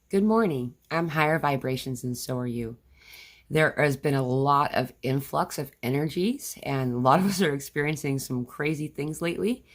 Good morning. I'm higher vibrations and so are you. There has been a lot of influx of energies, and a lot of us are experiencing some crazy things lately.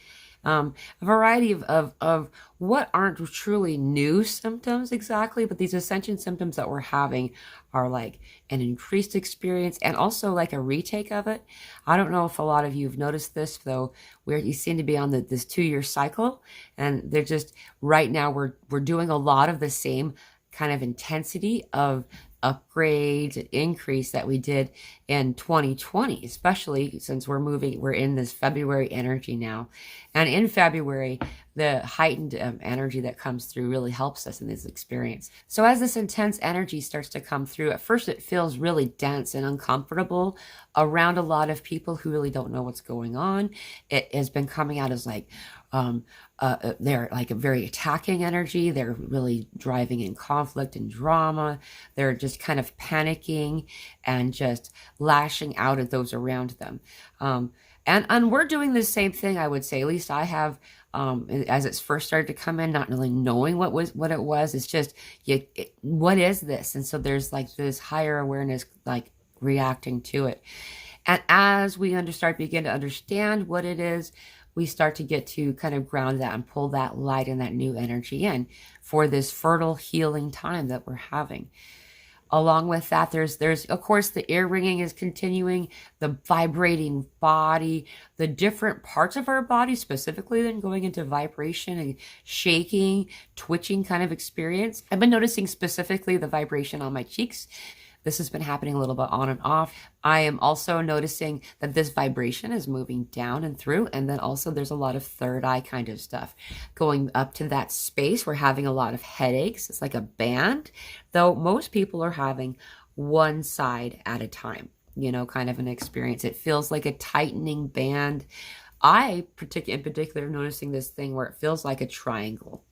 A variety of what aren't truly new symptoms exactly, but these ascension symptoms that we're having are like an increased experience and also like a retake of it. I don't know if a lot of you have noticed this, though, where you seem to be on this 2-year cycle, and they're just right now we're doing a lot of the same kind of intensity of upgrades and increase that we did in 2020, especially since we're in this February energy now. And in February, the heightened energy that comes through really helps us in this experience. So as this intense energy starts to come through, at first it feels really dense and uncomfortable around a lot of people who really don't know what's going on. It has been coming out as like, they're like a very attacking energy. They're really driving in conflict and drama. They're just kind of panicking and just lashing out at those around them. And we're doing the same thing, I would say. At least I have, as it's first started to come in, not really knowing what it was. It's just, what is this? And so there's like this higher awareness, like reacting to it. And as we begin to understand what it is, we start to get to kind of ground that and pull that light and that new energy in for this fertile healing time that we're having. Along with that, there's of course the ear ringing is continuing, the vibrating body, the different parts of our body specifically then going into vibration and shaking, twitching kind of experience. I've been noticing specifically the vibration on my cheeks. This has been happening a little bit on and off. I am also noticing that this vibration is moving down and through. And then also there's a lot of third eye kind of stuff going up to that space. We're having a lot of headaches. It's like a band, though most people are having one side at a time, kind of an experience. It feels like a tightening band. In particular noticing this thing where it feels like a triangle.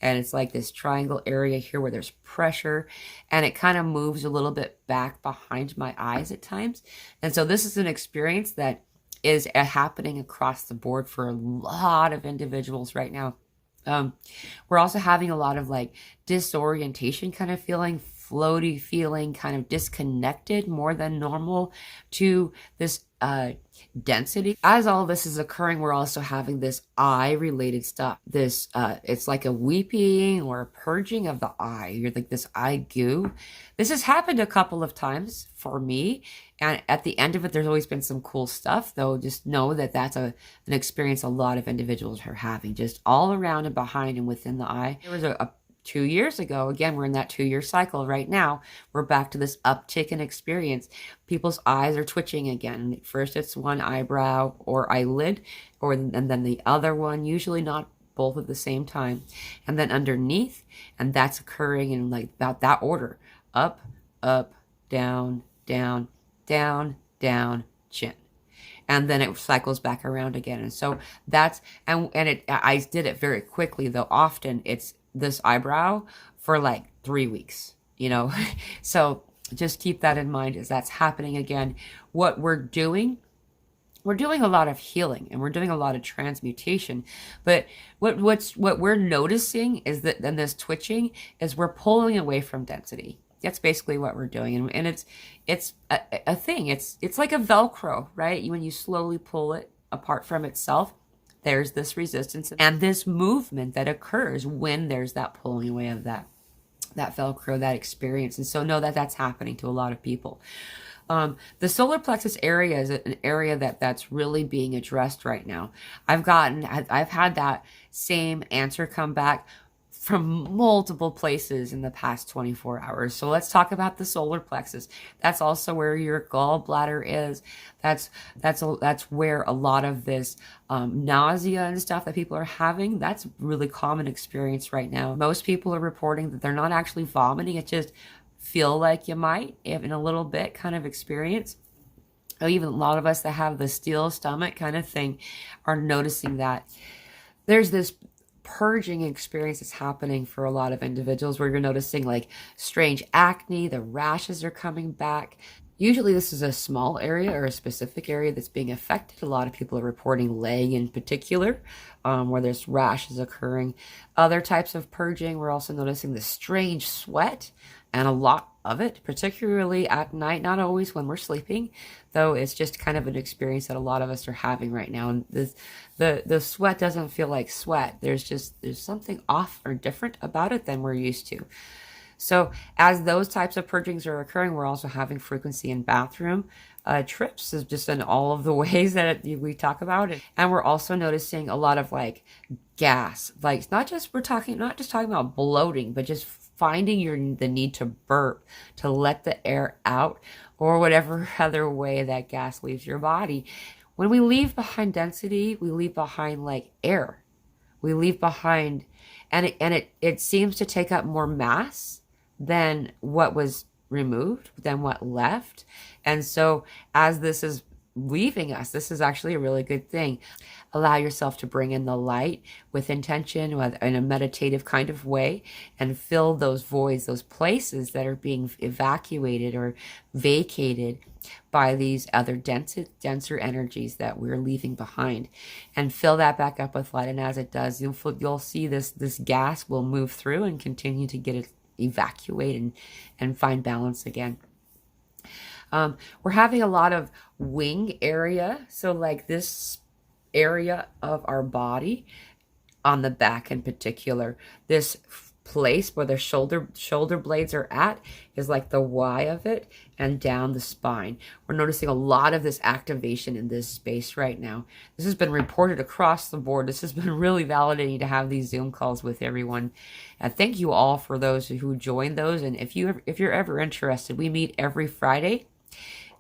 And it's like this triangle area here where there's pressure, and it kind of moves a little bit back behind my eyes at times. And so this is an experience that is happening across the board for a lot of individuals right now. We're also having a lot of like disorientation kind of feeling, floaty feeling, kind of disconnected more than normal to this density. As all this is occurring, we're also having this eye related stuff. This it's like a weeping or a purging of the eye. You're like this eye goo. This has happened a couple of times for me, and at the end of it there's always been some cool stuff, though. Just know that that's an experience a lot of individuals are having, just all around and behind and within the eye. There was a 2 years ago, again, we're in that 2-year cycle right now. We're back to this uptick in experience. People's eyes are twitching again. First it's one eyebrow or eyelid, and then the other one, usually not both at the same time. And then underneath, and that's occurring in like about that order. Up, up, down, down, down, down, chin. And then it cycles back around again. And so that's, I did it very quickly, though often it's this eyebrow for like 3 weeks, so just keep that in mind as that's happening again. What we're doing a lot of healing and we're doing a lot of transmutation, but what we're noticing is that then this twitching is we're pulling away from density. That's basically what we're doing, and it's a thing. It's like a Velcro, right? When you slowly pull it apart from itself, there's this resistance and this movement that occurs when there's that pulling away of that Velcro, that experience. And so know that that's happening to a lot of people. The solar plexus area is an area that's really being addressed right now. I've had that same answer come back from multiple places in the past 24 hours. So let's talk about the solar plexus. That's also where your gallbladder is. That's where a lot of this nausea and stuff that people are having, that's a really common experience right now. Most people are reporting that they're not actually vomiting. It just feel like you might in a little bit kind of experience. Even a lot of us that have the steel stomach kind of thing are noticing that. There's this purging experience that's happening for a lot of individuals where you're noticing like strange acne, the rashes are coming back. Usually this is a small area or a specific area that's being affected. A lot of people are reporting leg in particular, where there's rashes occurring. Other types of purging, we're also noticing the strange sweat and a lot of it, particularly at night, not always when we're sleeping, though it's just kind of an experience that a lot of us are having right now. And the sweat doesn't feel like sweat. There's something off or different about it than we're used to. So as those types of purgings are occurring, we're also having frequency in bathroom trips, is just in all of the ways that we talk about it. And we're also noticing a lot of like gas, like not just talking about bloating, but just finding the need to burp, to let the air out, or whatever other way that gas leaves your body. When we leave behind density, we leave behind like air. We leave behind, and it seems to take up more mass than what was removed, than what left. And so as this is leaving us, this is actually a really good thing. Allow yourself to bring in the light with intention, in a meditative kind of way, and fill those voids, those places that are being evacuated or vacated by these other denser energies that we're leaving behind, and fill that back up with light. And as it does, you'll see this gas will move through and continue to get it evacuate and find balance again. We're having a lot of wing area, so like this area of our body on the back in particular, this place where the shoulder blades are at is like the Y of it, and down the spine. We're noticing a lot of this activation in this space right now. This has been reported across the board. This has been really validating to have these Zoom calls with everyone. And thank you all for those who joined those. And if you're ever interested, we meet every Friday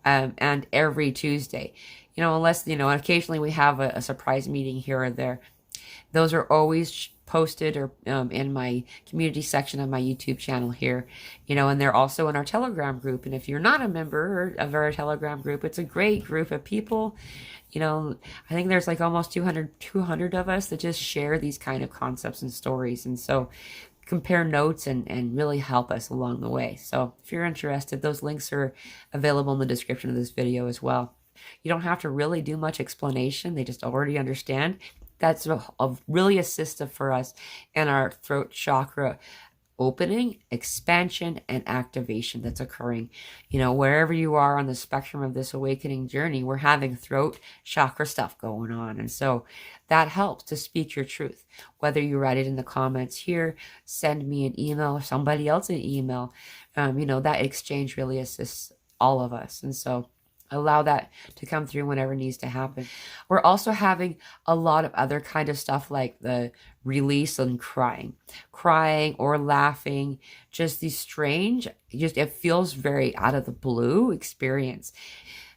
and every Tuesday. Unless, occasionally we have a surprise meeting here or there. Those are always posted or in my community section of my YouTube channel here, and they're also in our Telegram group. And if you're not a member of our Telegram group, it's a great group of people. I think there's like almost 200 of us that just share these kind of concepts and stories. And so compare notes and really help us along the way. So if you're interested, those links are available in the description of this video as well. You don't have to really do much explanation. They just already understand. That's really assistive for us in our throat chakra opening, expansion, and activation that's occurring. Wherever you are on the spectrum of this awakening journey, we're having throat chakra stuff going on. And so that helps to speak your truth. Whether you write it in the comments here, send me an email, or somebody else an email, that exchange really assists all of us. And so allow that to come through whenever needs to happen. We're also having a lot of other kind of stuff like the release and crying or laughing, just these strange, it feels very out of the blue experience.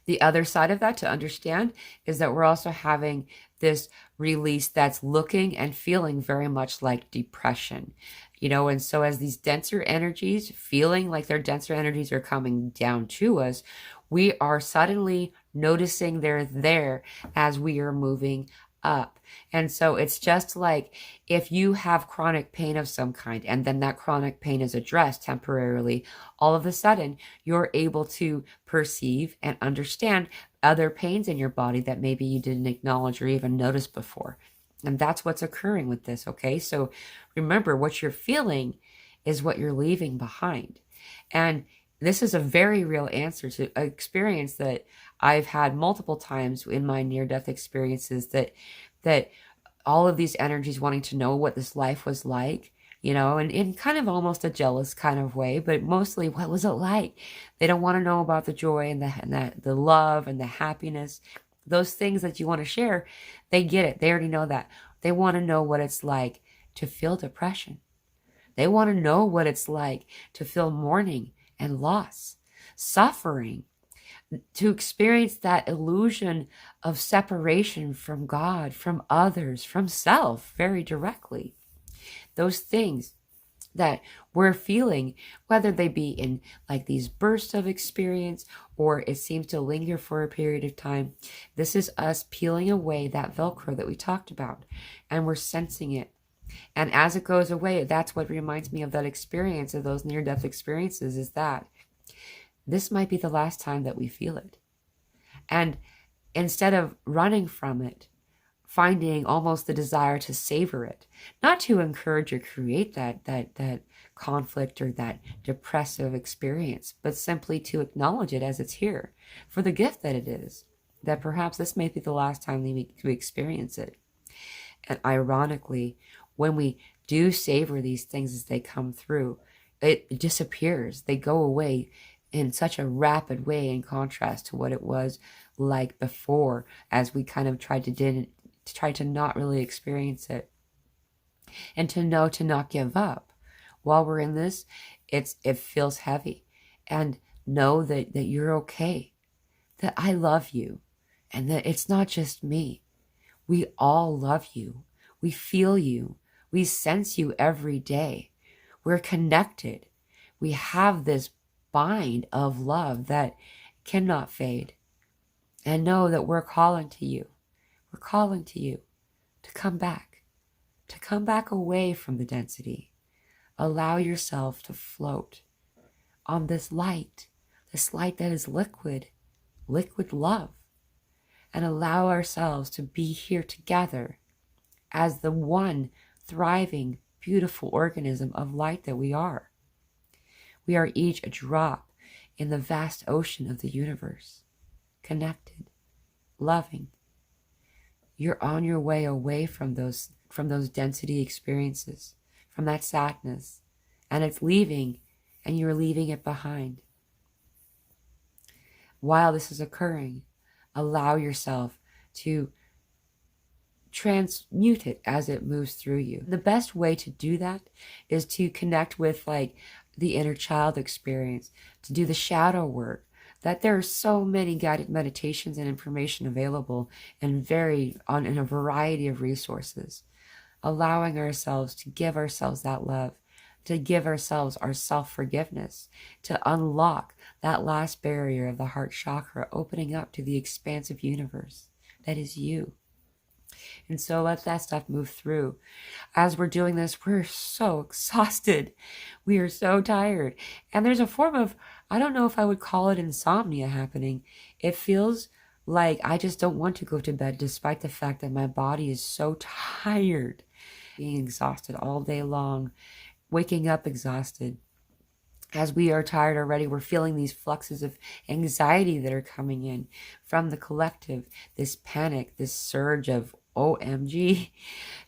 The other side of that to understand is that we're also having this release that's looking and feeling very much like depression. And so as these denser energies, feeling like their denser energies are coming down to us, we are suddenly noticing they're there as we are moving up. And so it's just like if you have chronic pain of some kind, and then that chronic pain is addressed temporarily, all of a sudden you're able to perceive and understand other pains in your body that maybe you didn't acknowledge or even notice before. And that's what's occurring with this, okay? So remember, what you're feeling is what you're leaving behind. And this is a very real answer to an experience that I've had multiple times in my near-death experiences, that all of these energies wanting to know what this life was like, and in kind of almost a jealous kind of way, but mostly what was it like? They don't want to know about the joy and the love and the happiness, those things that you want to share. They get it. They already know that. They want to know what it's like to feel depression. They want to know what it's like to feel mourning and loss, suffering, to experience that illusion of separation from God, from others, from self, very directly. Those things that we're feeling, whether they be in like these bursts of experience or it seems to linger for a period of time, this is us peeling away that Velcro that we talked about, and we're sensing it. And as it goes away, that's what reminds me of that experience, of those near-death experiences, is that this might be the last time that we feel it. And instead of running from it, finding almost the desire to savor it, not to encourage or create that conflict or that depressive experience, but simply to acknowledge it as it's here for the gift that it is, that perhaps this may be the last time we experience it. And ironically, when we do savor these things as they come through, it disappears. They go away in such a rapid way in contrast to what it was like before, as we kind of tried to not really experience it, and to know to not give up. While we're in this, it feels heavy, and know that you're okay, that I love you, and that it's not just me. We all love you. We feel you. We sense you every day. We're connected. We have this bind of love that cannot fade. And know that we're calling to you. We're calling to you to come back away from the density. Allow yourself to float on this light that is liquid love, and allow ourselves to be here together as the one thriving, beautiful organism of light that we are. We are each a drop in the vast ocean of the universe, connected, loving. You're on your way away from those density experiences, from that sadness, and it's leaving, and you're leaving it behind. While this is occurring, allow yourself to transmute it as it moves through you. The best way to do that is to connect with the inner child experience, to do the shadow work, that there are so many guided meditations and information available in a variety of resources. Allowing ourselves to give ourselves that love, to give ourselves our self-forgiveness, to unlock that last barrier of the heart chakra, opening up to the expansive universe that is you. And so let that stuff move through. As we're doing this, we're so exhausted. We are so tired. And there's a form of, I don't know if I would call it insomnia happening. It feels like I just don't want to go to bed, despite the fact that my body is so tired. Being exhausted all day long, waking up exhausted. As we are tired already, we're feeling these fluxes of anxiety that are coming in from the collective, this panic, this surge of OMG,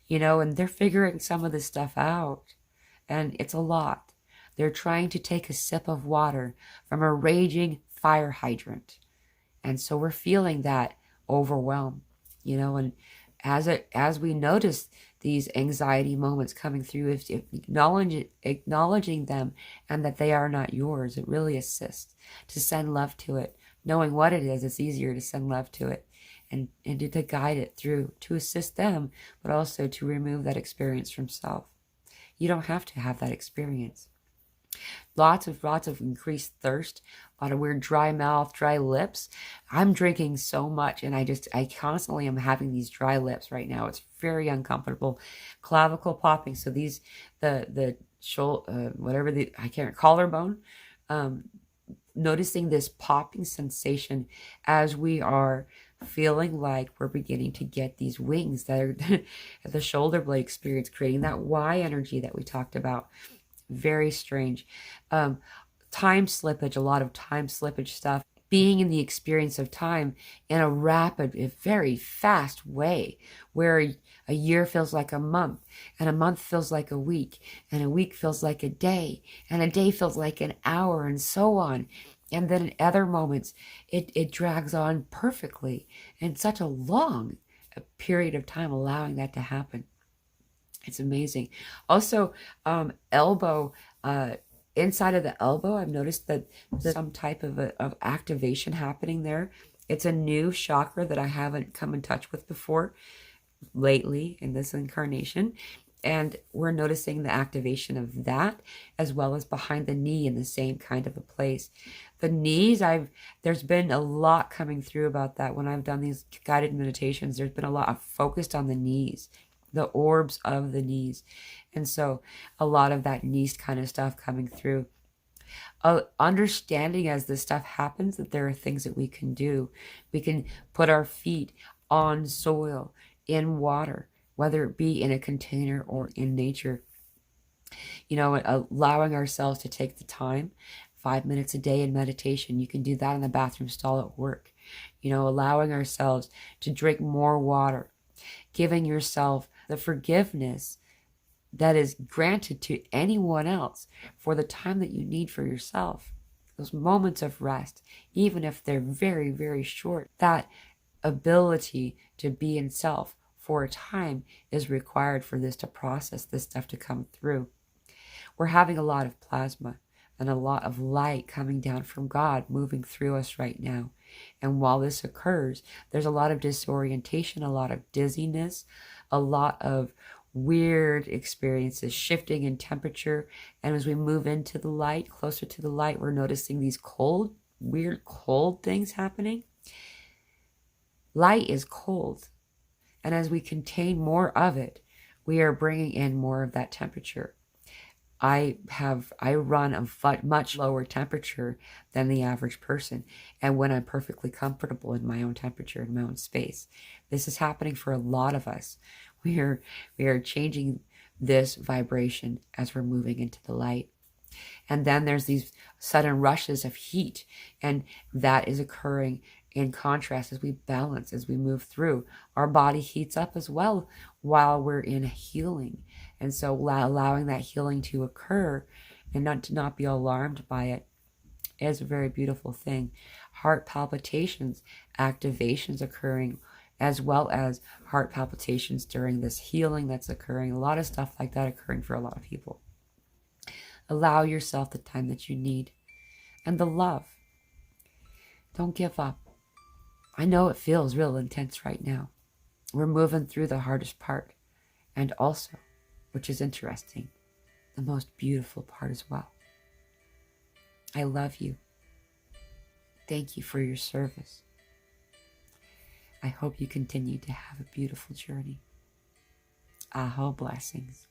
and they're figuring some of this stuff out. And it's a lot. They're trying to take a sip of water from a raging fire hydrant. And so we're feeling that overwhelm, and as we notice these anxiety moments coming through, if acknowledging them and that they are not yours, it really assists to send love to it. Knowing what it is, it's easier to send love to it and to guide it through, to assist them, but also to remove that experience from self. You don't have to have that experience. Lots of increased thirst, a lot of weird dry mouth, dry lips. I'm drinking so much, and I constantly am having these dry lips right now. It's very uncomfortable. Clavicle popping. So these, the shoulder, I can't, collarbone, noticing this popping sensation as we are feeling like we're beginning to get these wings that are the shoulder blade experience, creating that Y energy that we talked about. Very strange. Time slippage, a lot of time slippage stuff. Being in the experience of time in a rapid, very fast way, where a year feels like a month, and a month feels like a week, and a week feels like a day, and a day feels like an hour, and so on. And then in other moments, it drags on perfectly in such a long period of time, allowing that to happen. It's amazing. Also, elbow, inside of the elbow, I've noticed that there's some type of activation happening there. It's a new chakra that I haven't come in touch with before lately in this incarnation. And we're noticing the activation of that, as well as behind the knee in the same kind of a place. The knees, there's been a lot coming through about that. When I've done these guided meditations, there's been a lot of focused on the knees, the orbs of the knees. And so a lot of that knees kind of stuff coming through. Understanding as this stuff happens that there are things that we can do. We can put our feet on soil, in water, whether it be in a container or in nature. Allowing ourselves to take the time, 5 minutes a day in meditation. You can do that in the bathroom stall at work. Allowing ourselves to drink more water, giving yourself the forgiveness that is granted to anyone else for the time that you need for yourself. Those moments of rest, even if they're very, very short, that ability to be in self for a time is required for this to process, this stuff to come through. We're having a lot of plasma and a lot of light coming down from God moving through us right now. And while this occurs, there's a lot of disorientation, a lot of dizziness, a lot of weird experiences, shifting in temperature. And as we move into the light, closer to the light, we're noticing these weird cold things happening. Light is cold. And as we contain more of it, we are bringing in more of that temperature. I run a much lower temperature than the average person. And when I'm perfectly comfortable in my own temperature, in my own space, this is happening for a lot of us. We are changing this vibration as we're moving into the light. And then there's these sudden rushes of heat, and that is occurring in contrast as we balance, as we move through. Our body heats up as well while we're in healing. And so allowing that healing to occur and not be alarmed by it is a very beautiful thing. Heart palpitations, activations occurring, as well as heart palpitations during this healing that's occurring. A lot of stuff like that occurring for a lot of people. Allow yourself the time that you need and the love. Don't give up. I know it feels real intense right now. We're moving through the hardest part, and also, which is interesting, the most beautiful part as well. I love you. Thank you for your service. I hope you continue to have a beautiful journey. Aho blessings.